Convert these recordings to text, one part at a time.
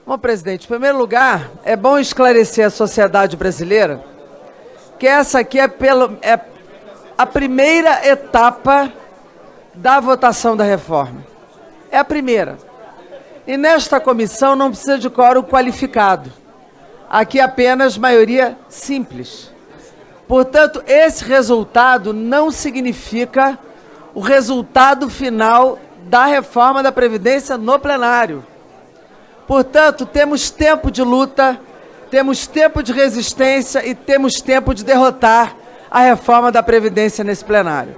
Bom, presidente, em primeiro lugar, é bom esclarecer à sociedade brasileira que essa aqui é a primeira etapa da votação da reforma. É a primeira. E nesta comissão não precisa de quórum qualificado. Aqui apenas maioria simples. Portanto, esse resultado não significa o resultado final da reforma da Previdência no plenário. Portanto, temos tempo de luta, temos tempo de resistência e temos tempo de derrotar a reforma da Previdência nesse plenário.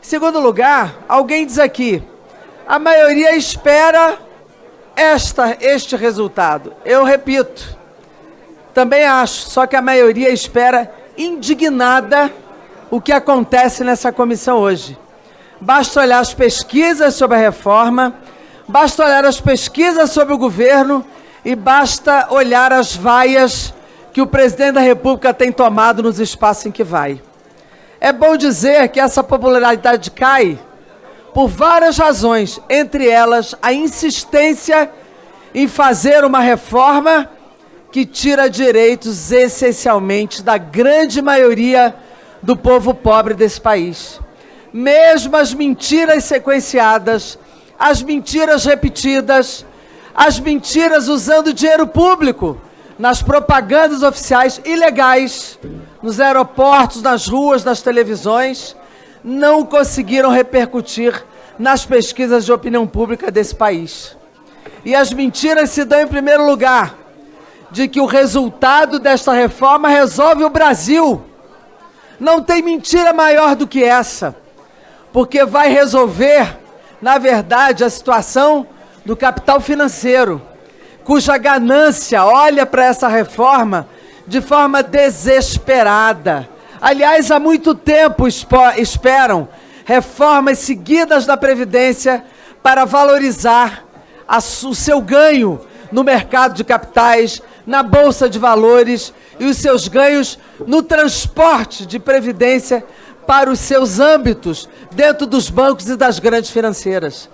Em segundo lugar, alguém diz aqui, a maioria espera este resultado. Eu repito, também acho, só que a maioria espera indignada o que acontece nessa comissão hoje. Basta olhar as pesquisas sobre a reforma, basta olhar as pesquisas sobre o governo e basta olhar as vaias que o presidente da República tem tomado nos espaços em que vai. É bom dizer que essa popularidade cai por várias razões, entre elas a insistência em fazer uma reforma que tira direitos essencialmente da grande maioria do povo pobre desse país. Mesmo as mentiras sequenciadas, as mentiras repetidas, as mentiras usando dinheiro público nas propagandas oficiais ilegais, nos aeroportos, nas ruas, nas televisões, não conseguiram repercutir nas pesquisas de opinião pública desse país. E as mentiras se dão em primeiro lugar de que o resultado desta reforma resolve o Brasil. Não tem mentira maior do que essa, porque vai resolver, na verdade, a situação do capital financeiro, cuja ganância olha para essa reforma de forma desesperada. Aliás, há muito tempo esperam reformas seguidas da Previdência para valorizar o seu ganho no mercado de capitais, na Bolsa de Valores e os seus ganhos no transporte de previdência para os seus âmbitos dentro dos bancos e das grandes financeiras.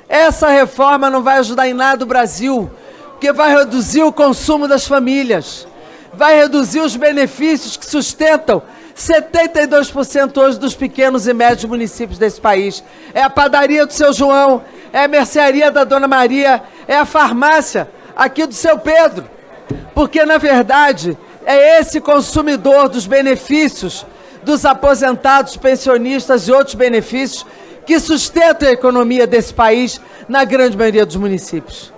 Essa reforma não vai ajudar em nada o Brasil, porque vai reduzir o consumo das famílias, vai reduzir os benefícios que sustentam 72% hoje dos pequenos e médios municípios desse país. É a padaria do seu João, é a mercearia da Dona Maria, é a farmácia aqui do seu Pedro. Porque, na verdade, é esse consumidor dos benefícios dos aposentados, pensionistas e outros benefícios que sustenta a economia desse país na grande maioria dos municípios.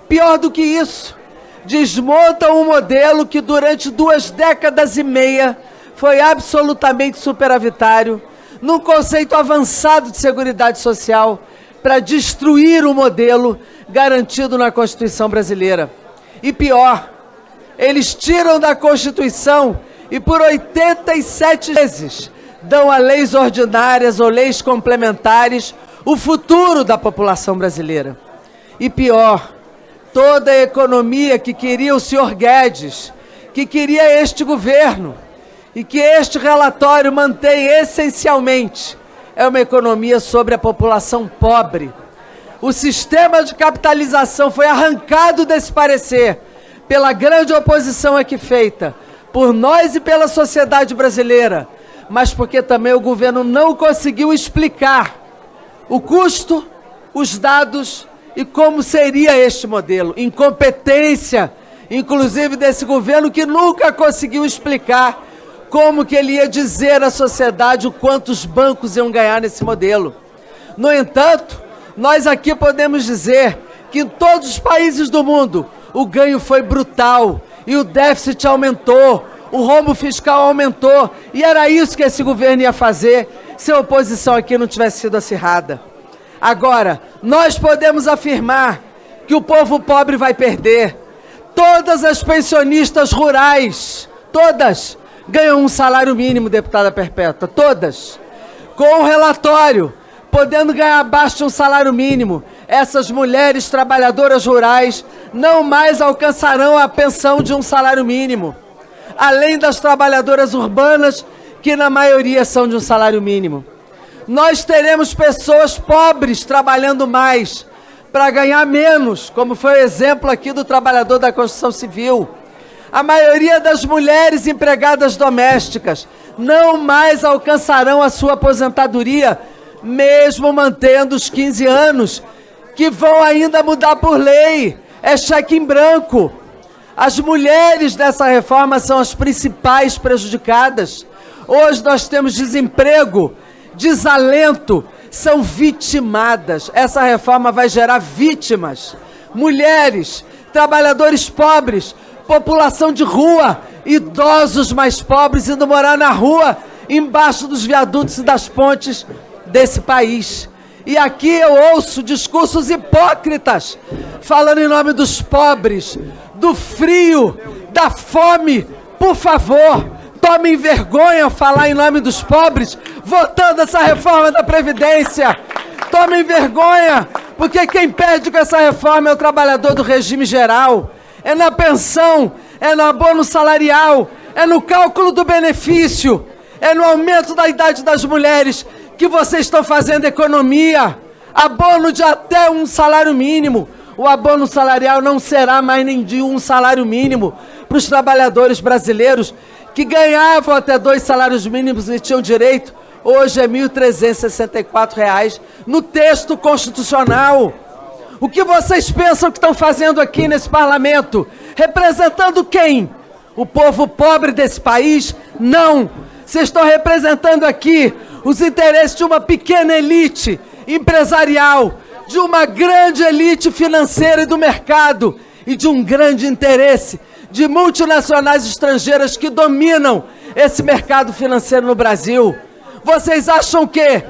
Pior do que isso, desmontam um modelo que durante 2 décadas e meia foi absolutamente superavitário, num conceito avançado de seguridade social, para destruir o modelo garantido na Constituição brasileira. E pior, eles tiram da Constituição e por 87 vezes dão a leis ordinárias ou leis complementares o futuro da população brasileira. E pior, toda a economia que queria o senhor Guedes, que queria este governo e que este relatório mantém essencialmente, é uma economia sobre a população pobre. O sistema de capitalização foi arrancado desse parecer pela grande oposição aqui feita, por nós e pela sociedade brasileira, mas porque também o governo não conseguiu explicar o custo, os dados e como seria este modelo. Incompetência, inclusive desse governo, que nunca conseguiu explicar como que ele ia dizer à sociedade o quanto os bancos iam ganhar nesse modelo. No entanto, nós aqui podemos dizer que em todos os países do mundo o ganho foi brutal e o déficit aumentou, o rombo fiscal aumentou, e era isso que esse governo ia fazer se a oposição aqui não tivesse sido acirrada. Agora, nós podemos afirmar que o povo pobre vai perder. Todas as pensionistas rurais, todas, ganham um salário mínimo, deputada Perpétua, todas. Com o relatório, podendo ganhar abaixo de um salário mínimo, essas mulheres trabalhadoras rurais não mais alcançarão a pensão de um salário mínimo, além das trabalhadoras urbanas, que na maioria são de um salário mínimo. Nós teremos pessoas pobres trabalhando mais, para ganhar menos, como foi o exemplo aqui do trabalhador da construção civil. A maioria das mulheres empregadas domésticas não mais alcançarão a sua aposentadoria, mesmo mantendo os 15 anos, que vão ainda mudar por lei. É cheque em branco. As mulheres dessa reforma são as principais prejudicadas. Hoje nós temos desemprego, desalento, são vitimadas. Essa reforma vai gerar vítimas. Mulheres, trabalhadores pobres, população de rua, idosos mais pobres indo morar na rua, embaixo dos viadutos e das pontes desse país. E aqui eu ouço discursos hipócritas, falando em nome dos pobres, do frio, da fome. Por favor, tomem vergonha falar em nome dos pobres, votando essa reforma da Previdência. Tomem vergonha, porque quem perde com essa reforma é o trabalhador do regime geral. É na pensão, é no abono salarial, é no cálculo do benefício, é no aumento da idade das mulheres que vocês estão fazendo economia. Abono de até um salário mínimo. O abono salarial não será mais nem de um salário mínimo para os trabalhadores brasileiros que ganhavam até 2 salários mínimos e tinham direito. Hoje é R$ 1.364 no texto constitucional. O que vocês pensam que estão fazendo aqui nesse parlamento? Representando quem? O povo pobre desse país? Não! Vocês estão representando aqui os interesses de uma pequena elite empresarial, de uma grande elite financeira e do mercado, e de um grande interesse de multinacionais estrangeiras que dominam esse mercado financeiro no Brasil. Vocês acham que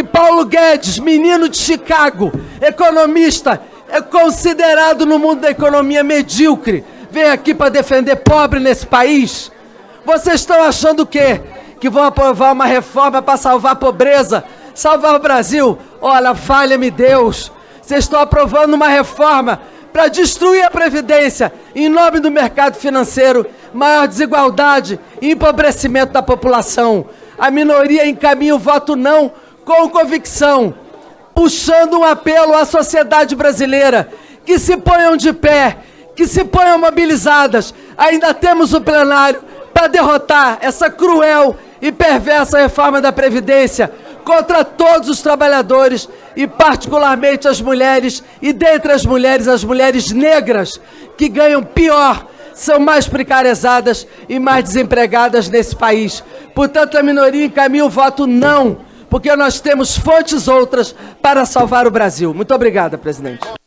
Paulo Guedes, menino de Chicago, economista, é considerado no mundo da economia medíocre, vem aqui para defender pobre nesse país? Vocês estão achando o quê? Que vão aprovar uma reforma para salvar a pobreza, salvar o Brasil? Olha, valha-me Deus, vocês estão aprovando uma reforma para destruir a Previdência em nome do mercado financeiro, maior desigualdade e empobrecimento da população. A minoria encaminha o voto não com convicção, puxando um apelo à sociedade brasileira, que se ponham de pé, que se ponham mobilizadas. Ainda temos o plenário para derrotar essa cruel e perversa reforma da Previdência contra todos os trabalhadores e particularmente as mulheres, e dentre as mulheres negras, que ganham pior, são mais precarizadas e mais desempregadas nesse país. Portanto, a minoria encaminha o voto não, porque nós temos fontes outras para salvar o Brasil. Muito obrigada, presidente.